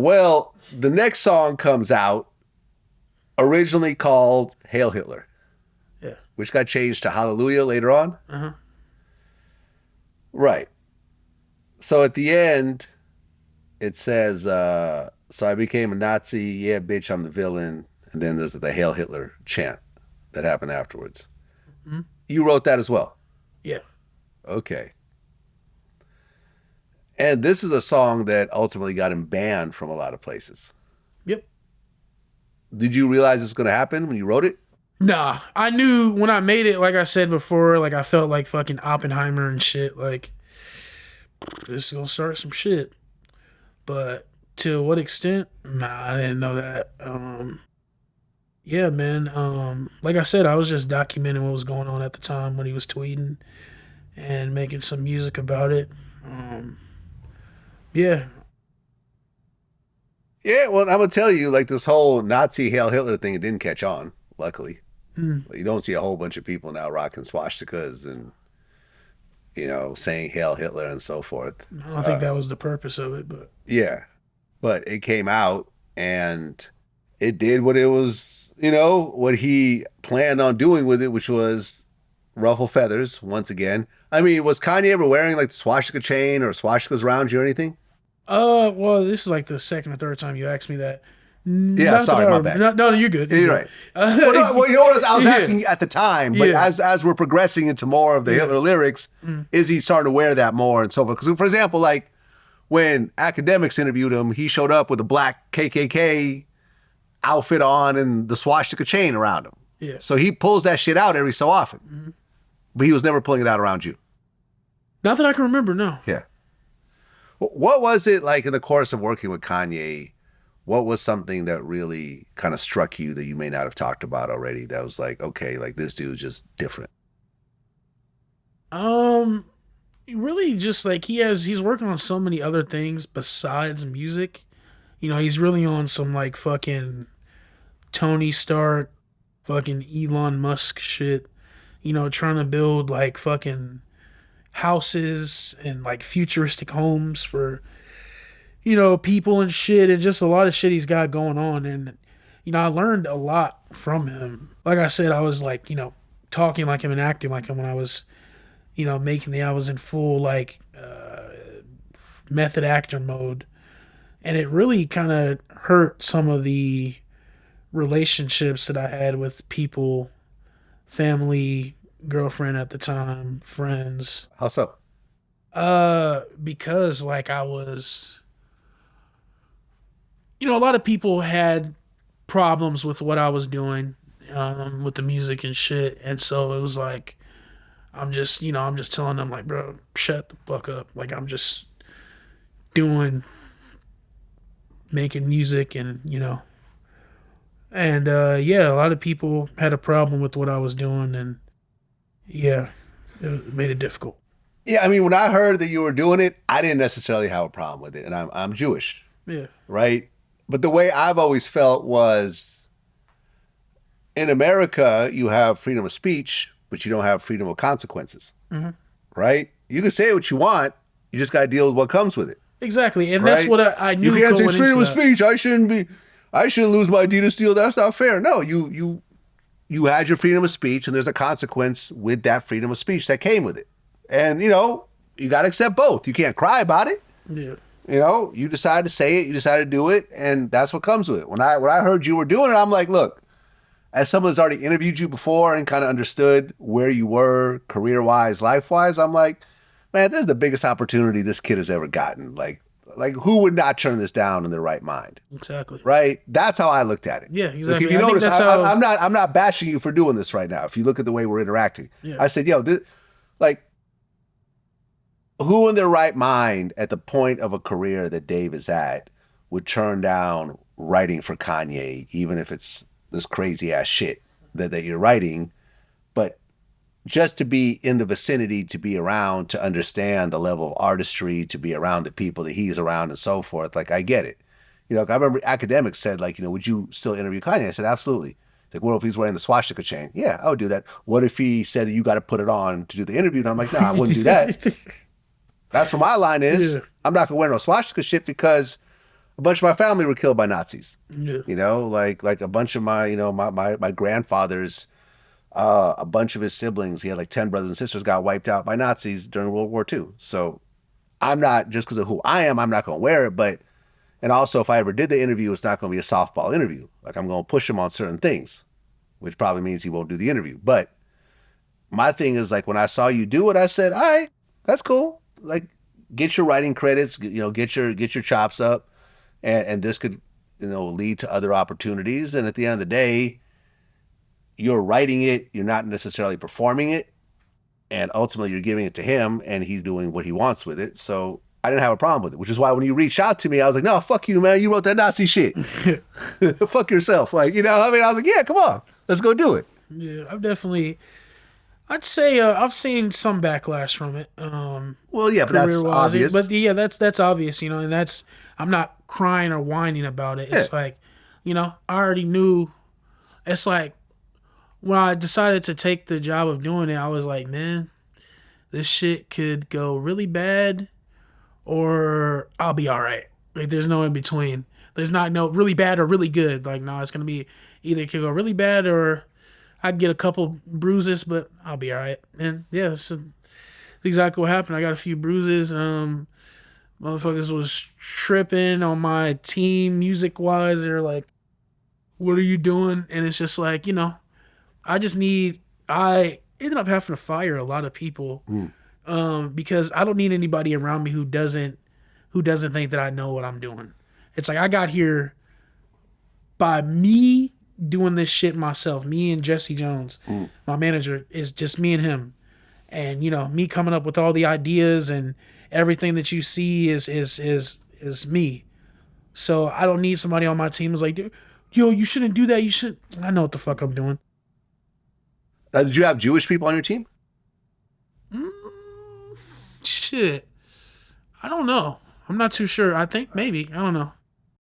Well, the next song comes out, originally called Hail Hitler. Yeah. Which got changed to Hallelujah later on. Uh-huh. Right. So at the end, it says, so I became a Nazi. Yeah, bitch, I'm the villain. And then there's the Hail Hitler chant that happened afterwards. Mm-hmm. You wrote that as well? Yeah. Okay. And this is a song that ultimately got him banned from a lot of places. Yep. Did you realize this was going to happen when you wrote it? Nah, I knew when I made it, like I said before, like I felt like fucking Oppenheimer and shit. Like, this is gonna start some shit. But to what extent? Nah, I didn't know that. Yeah, man. Like I said, I was just documenting what was going on at the time when he was tweeting and making some music about it. Yeah. Yeah, well, I'm going to tell you, like this whole Nazi Hail Hitler thing, it didn't catch on, luckily. You don't see a whole bunch of people now rocking swastikas and, saying Hail Hitler and so forth. I don't think that was the purpose of it, but. Yeah. But it came out and it did what it was, what he planned on doing with it, which was ruffle feathers once again. I mean, was Kanye ever wearing like the swastika chain or swastikas around you or anything? Well, this is like the second or third time you asked me that. Yeah, sorry, my bad. No, you're good. You're right. Well, you know what I was asking at the time, but Yeah. as we're progressing into more of the Hitler lyrics, is he starting to wear that more and so forth? Because, for example, like when academics interviewed him, he showed up with a black KKK outfit on and the swastika chain around him. Yeah. So he pulls that shit out every so often, but he was never pulling it out around you. Not that I can remember, no. Yeah. What was it like in the course of working with Kanye? What was something that really kind of struck you that you may not have talked about already that was like, okay, like this dude's just different? Really just like he's working on so many other things besides music. He's really on some like fucking Tony Stark, fucking Elon Musk shit. Trying to build like fucking houses and like futuristic homes for people and shit, and just a lot of shit he's got going on. And I learned a lot from him. Like I said, I was like talking like him and acting like him when I was I was in full like method actor mode, and it really kind of hurt some of the relationships that I had with people, family, girlfriend at the time, friends. How so? Because like I was, a lot of people had problems with what I was doing, with the music and shit, and so it was like, I'm just telling them like, bro, shut the fuck up. Like I'm just making music and and a lot of people had a problem with what I was doing, and yeah, it made it difficult. Yeah, I mean, when I heard that you were doing it, I didn't necessarily have a problem with it, and I'm Jewish. Yeah. Right? But the way I've always felt was in America, you have freedom of speech, but you don't have freedom of consequences. Mm-hmm. Right? You can say what you want, you just got to deal with what comes with it. Exactly, and that's what I knew. You can't say going it's freedom into of speech. I shouldn't lose my Adidas deal. That's not fair. No, you had your freedom of speech, and there's a consequence with that freedom of speech that came with it. And you got to accept both. You can't cry about it. Yeah. You decide to say it, you decide to do it, and that's what comes with it. When I heard you were doing it, I'm like, look, as someone that's already interviewed you before and kind of understood where you were career-wise, life-wise, I'm like, man, this is the biggest opportunity this kid has ever gotten. Like who would not turn this down in their right mind? Exactly. Right? That's how I looked at it. Yeah, exactly. Like if you notice, I'm not bashing you for doing this right now. If you look at the way we're interacting, yeah. I said, who in their right mind at the point of a career that Dave is at would turn down writing for Kanye, even if it's this crazy ass shit that you're writing, but just to be in the vicinity, to be around, to understand the level of artistry, to be around the people that he's around and so forth. Like, I get it. I remember academics said, like, would you still interview Kanye? I said, absolutely. Like, what if he's wearing the swastika chain? Yeah, I would do that. What if he said that you got to put it on to do the interview? And I'm like, no, I wouldn't do that. That's what my line is. Yeah. I'm not going to wear no swastika shit because a bunch of my family were killed by Nazis. Yeah. You know, like a bunch of my, my grandfather's, a bunch of his siblings, he had like 10 brothers and sisters, got wiped out by Nazis during World War II. So I'm not, just because of who I am, I'm not going to wear it. But, and also if I ever did the interview, it's not going to be a softball interview. Like I'm going to push him on certain things, which probably means he won't do the interview. But my thing is like when I saw you do it, I said, all right, that's cool. Like get your writing credits, get your chops up, and this could, lead to other opportunities. And at the end of the day, you're writing it, you're not necessarily performing it, and ultimately you're giving it to him, and he's doing what he wants with it. So I didn't have a problem with it, which is why when you reached out to me, I was like, no, fuck you, man. You wrote that Nazi shit. Fuck yourself. Like, I was like, yeah, come on, let's go do it. Yeah, I'd say I've seen some backlash from it. Well, yeah, but that's obvious. But yeah, that's obvious, and that's, I'm not crying or whining about it. It's like, I already knew. It's like when I decided to take the job of doing it, I was like, man, this shit could go really bad or I'll be all right. Like there's no in between. There's not no really bad or really good. Like no, it's gonna be either it could go really bad or I get a couple bruises, but I'll be all right. And yeah, that's exactly what happened. I got a few bruises. Motherfuckers was tripping on my team music wise. They're like, "What are you doing?" And it's just like, I ended up having to fire a lot of people because I don't need anybody around me who doesn't think that I know what I'm doing. It's like I got here by me doing this shit myself. Me and Jesse Jones, my manager, is just me and him. And me coming up with all the ideas and everything that you see is me. So I don't need somebody on my team who's like, yo, you shouldn't do that. You should. I know what the fuck I'm doing. Did you have Jewish people on your team? Shit. I don't know. I'm not too sure. I think maybe. I don't know.